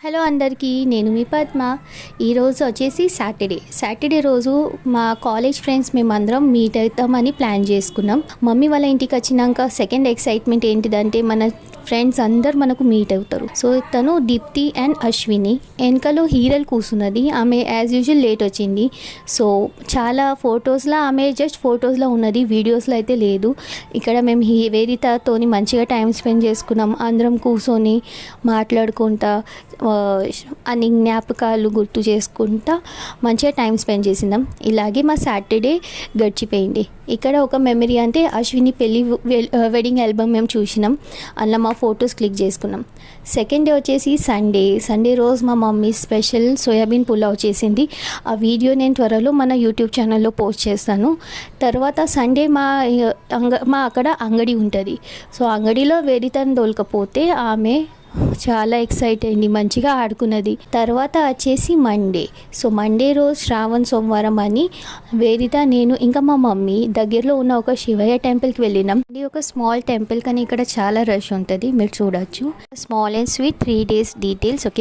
Hello అందరికీ, నేను మీ పద్మ. ఈరోజు వచ్చేసి సాటర్డే రోజు మా కాలేజ్ ఫ్రెండ్స్ మేమందరం మీట్ అవుతామని ప్లాన్ చేసుకున్నాం. మమ్మీ వాళ్ళ ఇంటికి వచ్చినాక సెకండ్ ఎక్సైట్మెంట్ ఏంటిదంటే మన ఫ్రెండ్స్ అందరు మనకు మీట్ అవుతారు. సో తను దీప్తి అండ్ అశ్విని. వెనకలో హీరల్ కూర్చున్నది, ఆమె యాజ్ యూజువల్ లేట్ వచ్చింది. సో చాలా ఫొటోస్లో ఆమె జస్ట్ ఫొటోస్లో ఉన్నది, వీడియోస్లో అయితే లేదు. ఇక్కడ మేము వేదితతోని మంచిగా టైం స్పెండ్ చేసుకున్నాం. అందరం కూర్చొని మాట్లాడుకుంటా అన్ని జ్ఞాపకాలు గుర్తు చేసుకుంటా మంచిగా టైం స్పెండ్ చేసిందాం. ఇలాగే మా సాటర్డే గడిచిపోయింది. ఇక్కడ ఒక మెమరీ అంటే అశ్విని పెళ్ళి వెడ్డింగ్ ఆల్బమ్ మేము చూసినాం, అలా మా ఫొటోస్ క్లిక్ చేసుకున్నాం. సెకండ్ డే వచ్చేసి సండే రోజు మా మమ్మీ స్పెషల్ సోయాబీన్ పులావ్ చేసింది. ఆ వీడియో నేను త్వరలో మన యూట్యూబ్ ఛానల్లో పోస్ట్ చేస్తాను. తర్వాత సండే మా అక్కడ అంగడి ఉంటుంది. సో అంగడిలో వేదితను దొరకపోతే ఆమె చాలా ఎక్సైట్ అయింది, మంచిగా ఆడుకున్నది. తర్వాత వచ్చేసి మండే రోజు శ్రావణ సోమవారం అని వేదిత, నేను ఇంకా మా మమ్మీ దగ్గరలో ఉన్న ఒక శివయ్య టెంపుల్కి వెళ్ళినాం. ఇది ఒక స్మాల్ టెంపుల్ కానీ ఇక్కడ చాలా రష్ ఉంటుంది, మీరు చూడొచ్చు. Small and sweet 3 days details. Okay.